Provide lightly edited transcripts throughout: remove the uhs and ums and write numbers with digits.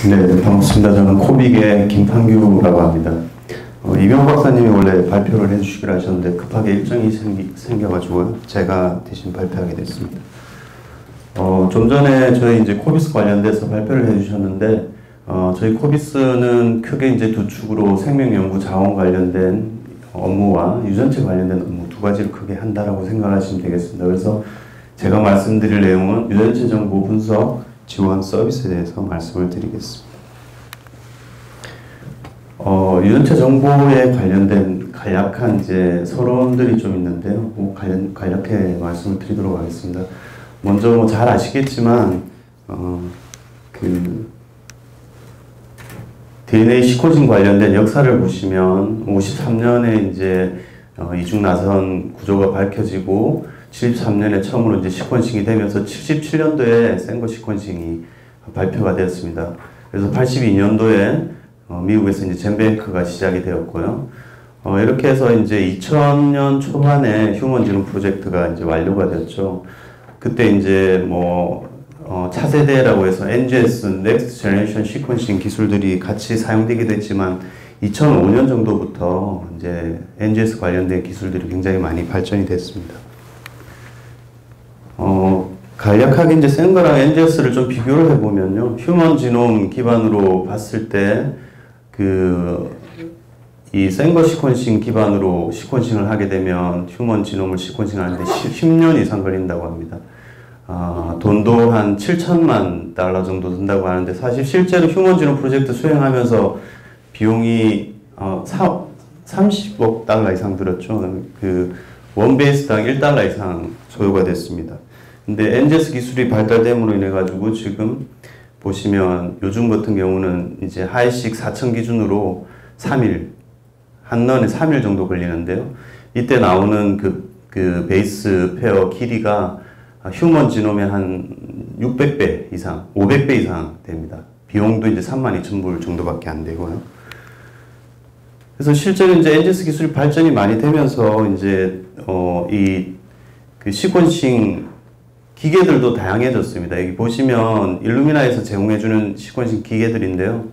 네, 반갑습니다. 저는 코빅의 김판규라고 합니다. 이병 박사님이 원래 발표를 해주시기로 하셨는데 급하게 일정이 생겨가지고요. 제가 대신 발표하게 됐습니다. 좀 전에 저희 이제 코비스 관련돼서 발표를 해주셨는데, 저희 코비스는 크게 이제 두 축으로 생명연구 자원 관련된 업무와 유전체 관련된 업무 두 가지를 크게 한다라고 생각하시면 되겠습니다. 그래서 제가 말씀드릴 내용은 유전체 정보 분석 지원 서비스에 대해서 말씀을 드리겠습니다. 유전체 정보에 관련된 간략한 이제 서론들이 좀 있는데요. 간략하게 말씀을 드리도록 하겠습니다. 먼저 뭐 잘 아시겠지만, DNA 시퀀싱 관련된 역사를 보시면 53년에 이제 이중 나선 구조가 밝혀지고 73년에 처음으로 이제 시퀀싱이 되면서 77년도에 생거 시퀀싱이 발표가 되었습니다. 그래서 82년도에 미국에서 이제 젠뱅크가 시작이 되었고요. 이렇게 해서 이제 2000년 초반에 휴먼 지놈 프로젝트가 이제 완료가 되었죠. 그때 이제 차세대라고 해서 NGS, Next Generation Sequencing 기술들이 같이 사용되기도 했지만 2005년 정도부터 이제 NGS 관련된 기술들이 굉장히 많이 발전이 됐습니다. 간략하게 이제 생거랑 NGS를 좀 비교를 해보면요. 휴먼 지놈 기반으로 봤을 때, 이 생거 시퀀싱 기반으로 시퀀싱을 하게 되면 휴먼 지놈을 시퀀싱 하는데 10년 이상 걸린다고 합니다. 돈도 한 7천만 달러 정도 든다고 하는데, 사실 실제로 휴먼 지놈 프로젝트 수행하면서 비용이 30억 달러 이상 들었죠. 원 베이스당 1달러 이상 소요가 됐습니다. 근데 NGS 기술이 발달됨으로 인해 가지고 지금 보시면 요즘 같은 경우는 이제 하이식 4천 기준으로 3일, 한 런에 3일 정도 걸리는데요. 이때 나오는 그 베이스 페어 길이가 휴먼 지놈의 한 600배 이상, 500배 이상 됩니다. 비용도 이제 32,000불 정도밖에 안 되고요. 그래서 실제로 이제 NGS 기술이 발전이 많이 되면서 이제 시퀀싱 기계들도 다양해졌습니다. 여기 보시면 일루미나에서 제공해주는 시퀀싱 기계들인데요.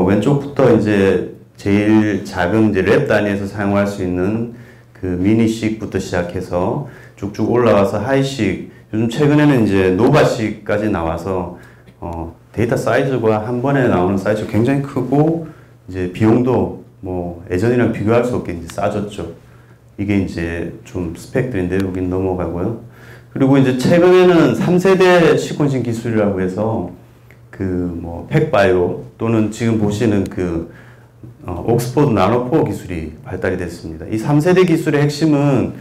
왼쪽부터 이제 제일 작은 이제 랩 단위에서 사용할 수 있는 미니식부터 시작해서 쭉쭉 올라와서 하이식, 요즘 최근에는 이제 노바식까지 나와서 데이터 사이즈가 한 번에 나오는 사이즈가 굉장히 크고 이제 비용도 뭐 예전이랑 비교할 수 없게 이제 싸졌죠. 이게 이제 좀 스펙들인데 여긴 넘어가고요. 그리고 이제 최근에는 3세대 시퀀싱 기술이라고 해서 팩바이오 또는 지금 보시는 옥스포드 나노포 기술이 발달이 됐습니다. 이 3세대 기술의 핵심은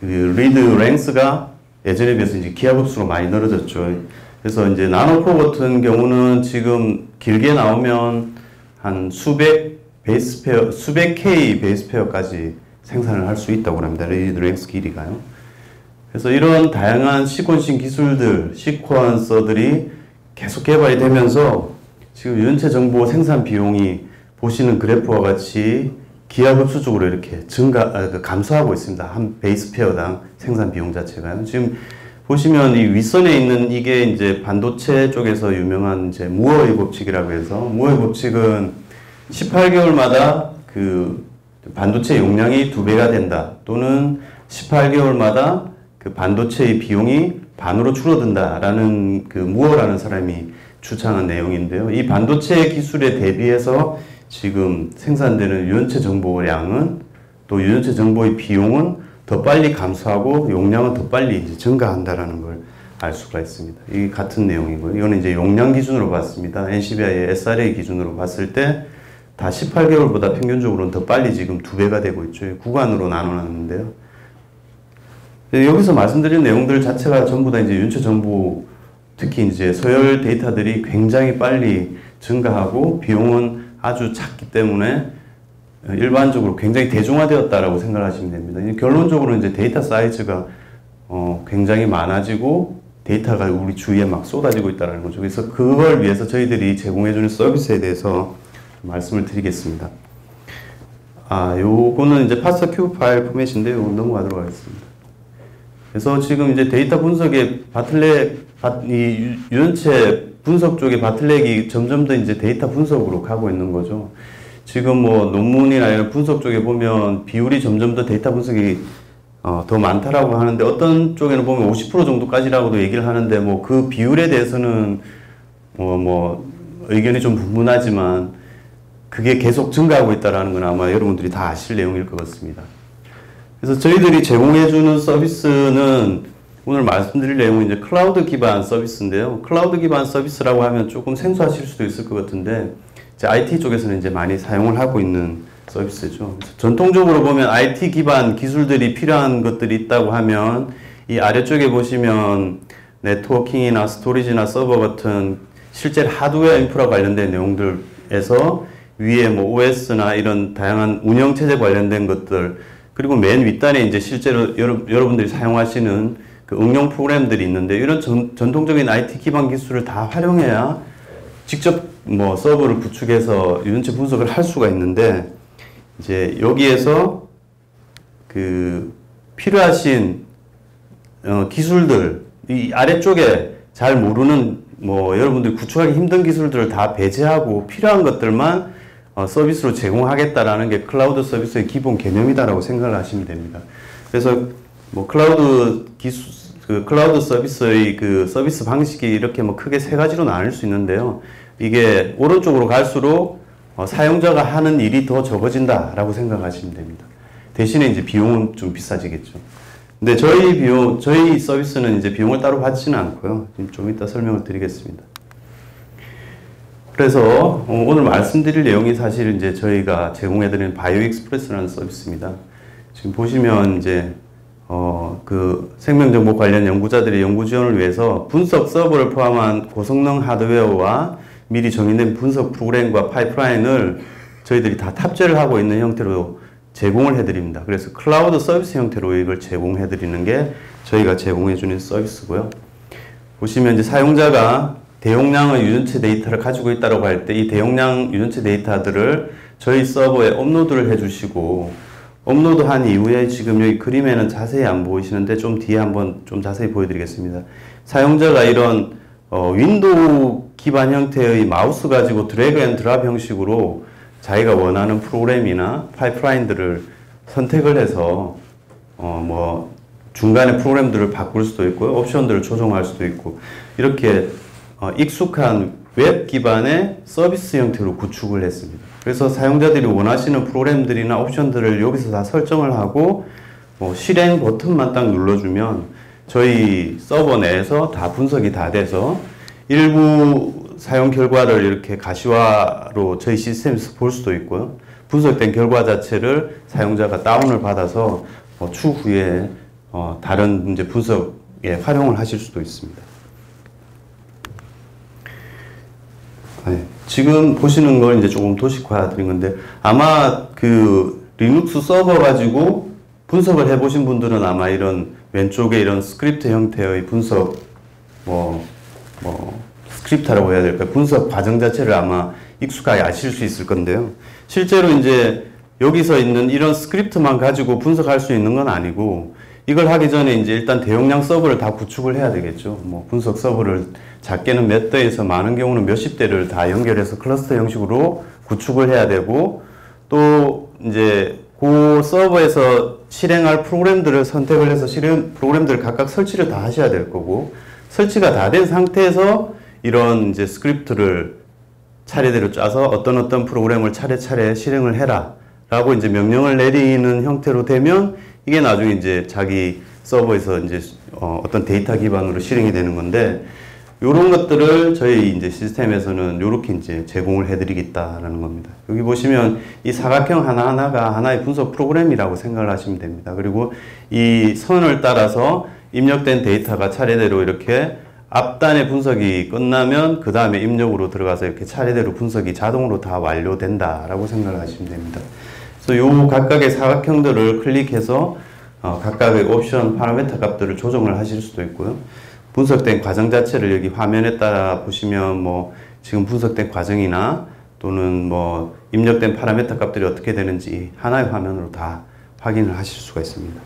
리드 랭스가 예전에 비해서 이제 기하급수로 많이 늘어졌죠. 그래서 이제 나노포 같은 경우는 지금 길게 나오면 한 수백 K 베이스 페어까지 생산을 할 수 있다고 합니다. 리드 랭스 길이가요. 그래서 이런 다양한 시퀀싱 기술들, 시퀀서들이 계속 개발이 되면서 지금 유전체 정보 생산 비용이 보시는 그래프와 같이 기하급수적으로 이렇게 감소하고 있습니다. 한 베이스 페어당 생산 비용 자체가요. 지금 보시면 이 윗선에 있는 이게 이제 반도체 쪽에서 유명한 이제 무어의 법칙이라고 해서, 무어의 법칙은 18개월마다 반도체 용량이 2배가 된다. 또는 18개월마다 반도체의 비용이 반으로 줄어든다라는 무어라는 사람이 주창한 내용인데요. 이 반도체 기술에 대비해서 지금 생산되는 유전체 정보량은, 또 유전체 정보의 비용은 더 빨리 감소하고 용량은 더 빨리 이제 증가한다라는 걸 알 수가 있습니다. 이게 같은 내용이고요. 이거는 이제 용량 기준으로 봤습니다. NCBI의 SRA 기준으로 봤을 때 다 18개월보다 평균적으로는 더 빨리 지금 2배가 되고 있죠. 구간으로 나눠놨는데요. 여기서 말씀드린 내용들 자체가 전부 다 이제 유전체 정보, 특히 이제 서열 데이터들이 굉장히 빨리 증가하고 비용은 아주 작기 때문에 일반적으로 굉장히 대중화되었다라고 생각하시면 됩니다. 결론적으로 이제 데이터 사이즈가 굉장히 많아지고 데이터가 우리 주위에 막 쏟아지고 있다는 거죠. 그래서 그걸 위해서 저희들이 제공해주는 서비스에 대해서 말씀을 드리겠습니다. 요거는 이제 파스타 큐브 파일 포맷인데 요거 넘어가도록 하겠습니다. 그래서 지금 이제 데이터 분석의 이 유전체 분석 쪽에 바틀렉이 점점 더 이제 데이터 분석으로 가고 있는 거죠. 지금 뭐 논문이나 이런 분석 쪽에 보면 비율이 점점 더 데이터 분석이 더 많다라고 하는데, 어떤 쪽에는 보면 50% 정도까지라고도 얘기를 하는데, 뭐 그 비율에 대해서는 의견이 좀 분분하지만 그게 계속 증가하고 있다라는 건 아마 여러분들이 다 아실 내용일 것 같습니다. 그래서 저희들이 제공해주는 서비스는 오늘 말씀드릴 내용은 이제 클라우드 기반 서비스인데요. 클라우드 기반 서비스라고 하면 조금 생소하실 수도 있을 것 같은데, 이제 IT 쪽에서는 이제 많이 사용을 하고 있는 서비스죠. 전통적으로 보면 IT 기반 기술들이 필요한 것들이 있다고 하면 이 아래쪽에 보시면 네트워킹이나 스토리지나 서버 같은 실제 하드웨어 인프라 관련된 내용들에서 위에 뭐 OS나 이런 다양한 운영체제 관련된 것들, 그리고 맨 윗단에 이제 실제로 여러분들이 사용하시는 그 응용 프로그램들이 있는데, 이런 전통적인 IT 기반 기술을 다 활용해야 직접 뭐 서버를 구축해서 유전체 분석을 할 수가 있는데, 이제 여기에서 그 필요하신 기술들, 이 아래쪽에 잘 모르는 뭐 여러분들이 구축하기 힘든 기술들을 다 배제하고 필요한 것들만 서비스로 제공하겠다라는 게 클라우드 서비스의 기본 개념이다라고 생각을 하시면 됩니다. 그래서 뭐 클라우드 서비스의 그 서비스 방식이 이렇게 뭐 크게 세 가지로 나눌 수 있는데요. 이게 오른쪽으로 갈수록 사용자가 하는 일이 더 적어진다라고 생각하시면 됩니다. 대신에 이제 비용은 좀 비싸지겠죠. 근데 저희 서비스는 이제 비용을 따로 받지는 않고요. 좀 이따 설명을 드리겠습니다. 그래서 오늘 말씀드릴 내용이 사실 이제 저희가 제공해드리는 바이오 익스프레스라는 서비스입니다. 지금 보시면 이제 그 생명정보 관련 연구자들의 연구 지원을 위해서 분석 서버를 포함한 고성능 하드웨어와 미리 정의된 분석 프로그램과 파이프라인을 저희들이 다 탑재를 하고 있는 형태로 제공을 해드립니다. 그래서 클라우드 서비스 형태로 이걸 제공해드리는 게 저희가 제공해주는 서비스고요. 보시면 이제 사용자가 대용량의 유전체 데이터를 가지고 있다고 할 때 이 대용량 유전체 데이터들을 저희 서버에 업로드를 해주시고, 업로드한 이후에 지금 여기 그림에는 자세히 안 보이시는데 좀 뒤에 한번 좀 자세히 보여드리겠습니다. 사용자가 이런 윈도우 기반 형태의 마우스 가지고 드래그 앤 드랍 형식으로 자기가 원하는 프로그램이나 파이프라인들을 선택을 해서 뭐 중간에 프로그램들을 바꿀 수도 있고요, 옵션들을 조정할 수도 있고, 이렇게 익숙한 웹 기반의 서비스 형태로 구축을 했습니다. 그래서 사용자들이 원하시는 프로그램들이나 옵션들을 여기서 다 설정을 하고 실행 버튼만 딱 눌러주면 저희 서버 내에서 다 분석이 다 돼서 일부 사용 결과를 이렇게 가시화로 저희 시스템에서 볼 수도 있고요. 분석된 결과 자체를 사용자가 다운을 받아서 추후에 다른 이제 분석에 활용을 하실 수도 있습니다. 네, 지금 보시는 걸 이제 조금 도식화 드린 건데, 아마 그 리눅스 서버 가지고 분석을 해보신 분들은 아마 이런 왼쪽에 이런 스크립트 형태의 분석 스크립트라고 해야 될까요? 분석 과정 자체를 아마 익숙하게 아실 수 있을 건데요. 실제로 이제 여기서 있는 이런 스크립트만 가지고 분석할 수 있는 건 아니고, 이걸 하기 전에 이제 일단 대용량 서버를 다 구축을 해야 되겠죠. 뭐 분석 서버를 작게는 몇 대에서 많은 경우는 몇십 대를 다 연결해서 클러스터 형식으로 구축을 해야 되고, 또 이제 그 서버에서 실행할 프로그램들을 선택을 해서 프로그램들을 각각 설치를 다 하셔야 될 거고, 설치가 다 된 상태에서 이런 이제 스크립트를 차례대로 짜서 어떤 프로그램을 차례차례 실행을 해라 라고 이제 명령을 내리는 형태로 되면 이게 나중에 이제 자기 서버에서 이제 어떤 데이터 기반으로 실행이 되는 건데, 요런 것들을 저희 이제 시스템에서는 요렇게 이제 제공을 해드리겠다라는 겁니다. 여기 보시면 이 사각형 하나하나가 하나의 분석 프로그램이라고 생각을 하시면 됩니다. 그리고 이 선을 따라서 입력된 데이터가 차례대로 이렇게 앞단의 분석이 끝나면 그 다음에 입력으로 들어가서 이렇게 차례대로 분석이 자동으로 다 완료된다라고 생각을 하시면 됩니다. 그래서 요 각각의 사각형들을 클릭해서 각각의 옵션 파라미터 값들을 조정을 하실 수도 있고요. 분석된 과정 자체를 여기 화면에 따라 보시면 뭐 지금 분석된 과정이나 또는 뭐 입력된 파라미터 값들이 어떻게 되는지 하나의 화면으로 다 확인을 하실 수가 있습니다.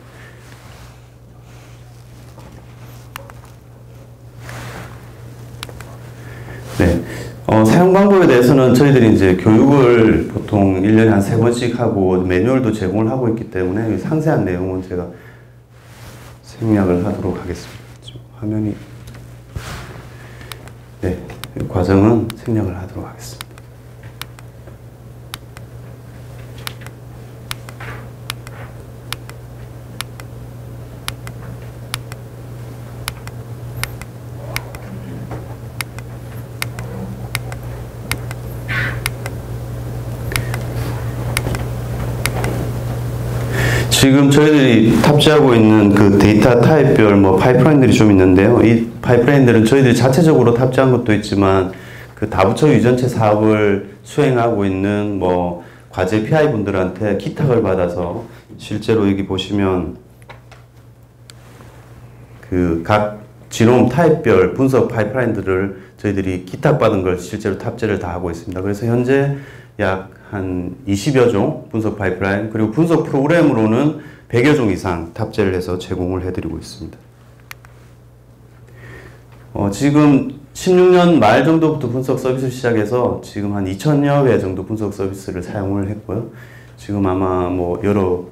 네. 사용 방법에 대해서는 저희들이 이제 교육을 보통 1년에 한 3번씩 하고 매뉴얼도 제공을 하고 있기 때문에 상세한 내용은 제가 생략을 하도록 하겠습니다. 화면이 네, 과정은 생략을 하도록 하겠습니다. 지금 저희들이 탑재하고 있는 그 데이터 타입별 뭐 파이프라인들이 좀 있는데요. 이 파이프라인들은 저희들이 자체적으로 탑재한 것도 있지만 그 다부처 유전체 사업을 수행하고 있는 뭐 과제 PI 분들한테 기탁을 받아서 실제로 여기 보시면 그 각 지놈 타입별 분석 파이프라인들을 저희들이 기탁받은 걸 실제로 탑재를 다 하고 있습니다. 그래서 현재 약 한 20여 종 분석 파이프라인 그리고 분석 프로그램으로는 100여 종 이상 탑재를 해서 제공을 해드리고 있습니다. 지금 16년 말 정도부터 분석 서비스를 시작해서 지금 한 2,000여 회 정도 분석 서비스를 사용을 했고요. 지금 아마 뭐 여러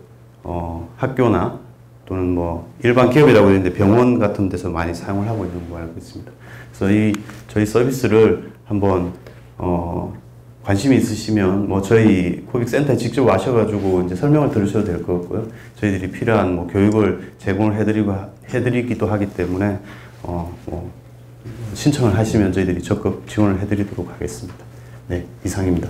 학교나 또는 뭐 일반 기업이라고 했는데 병원 같은 데서 많이 사용을 하고 있는 걸로 알고 있습니다. 그래서 저희 서비스를 한번 관심이 있으시면 뭐 저희 코빅센터에 직접 와셔가지고 이제 설명을 들으셔도 될 것 같고요. 저희들이 필요한 뭐 교육을 제공을 해드리기도 하기 때문에 뭐 신청을 하시면 저희들이 적극 지원을 해드리도록 하겠습니다. 네, 이상입니다.